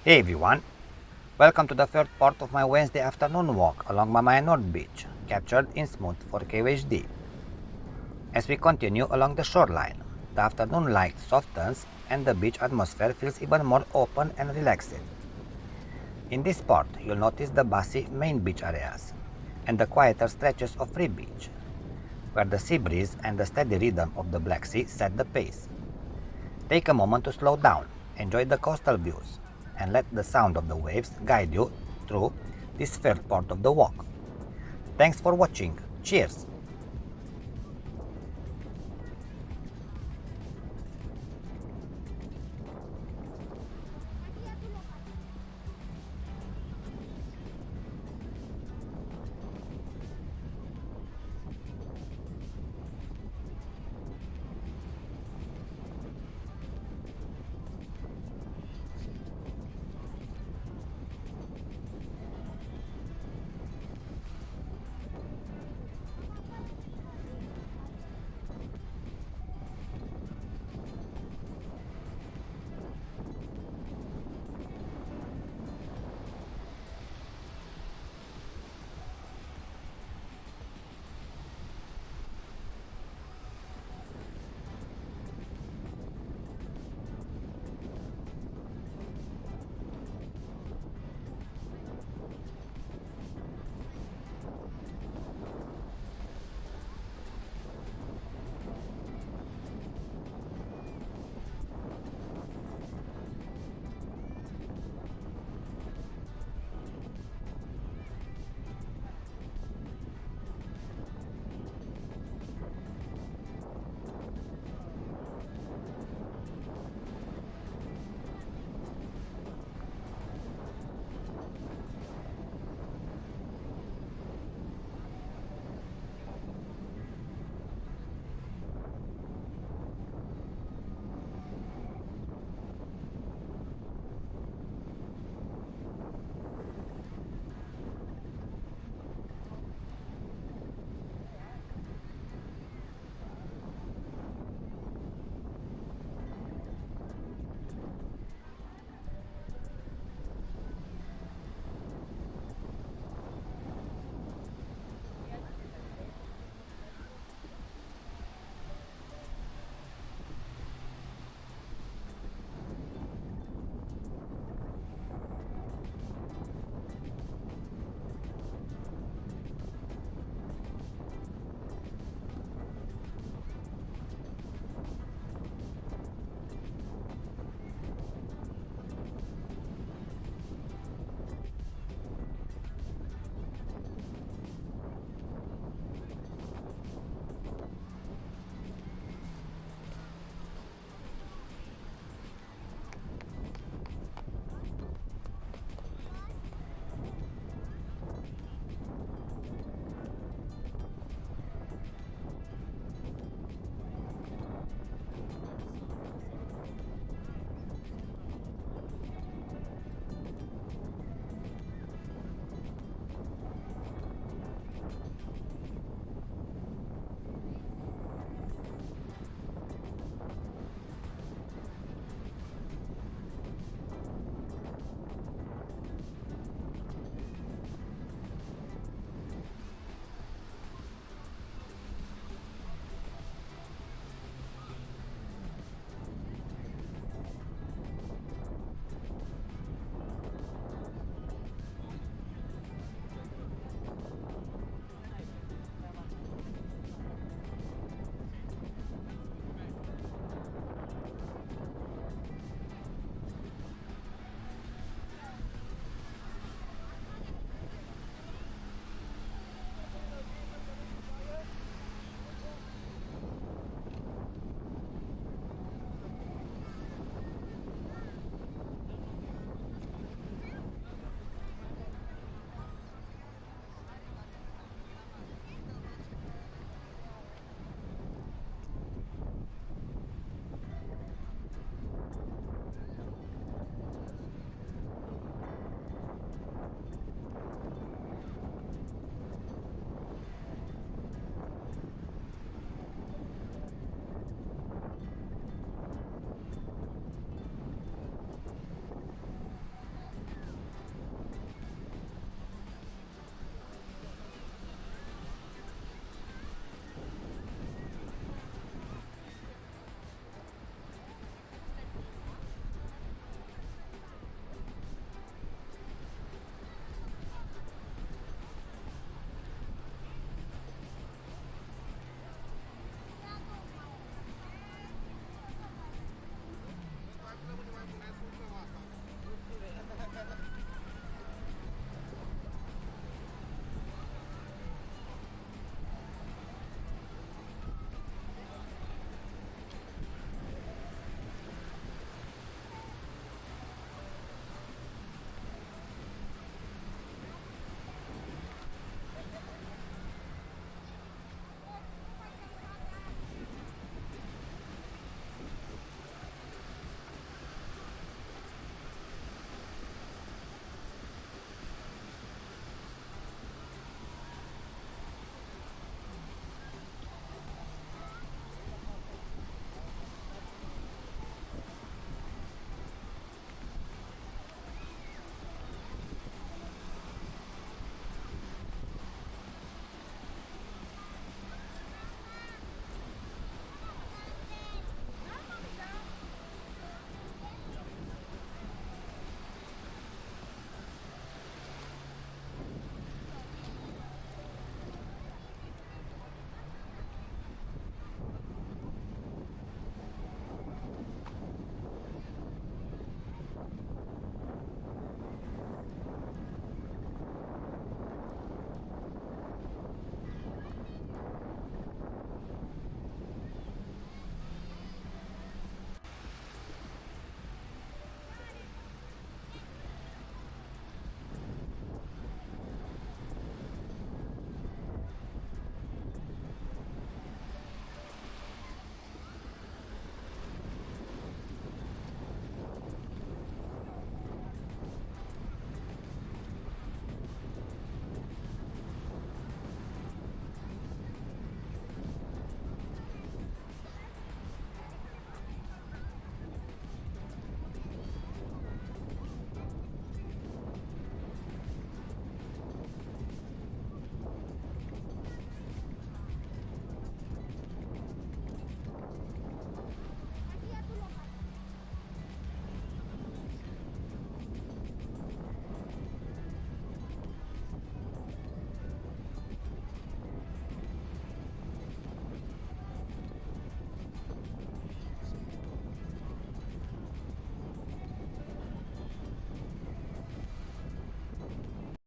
Hey everyone, welcome to the third part of my Wednesday afternoon walk along Mamaya North Beach, captured in smooth 4K HD. As we continue along the shoreline, the afternoon light softens and the beach atmosphere feels even more open and relaxed. In this part, you'll notice the bossy main beach areas and the quieter stretches of Free Beach, where the sea breeze and the steady rhythm of the Black Sea set the pace. Take a moment to slow down, enjoy the coastal views, and let the sound of the waves guide you through this third part of the walk. Thanks for watching. Cheers!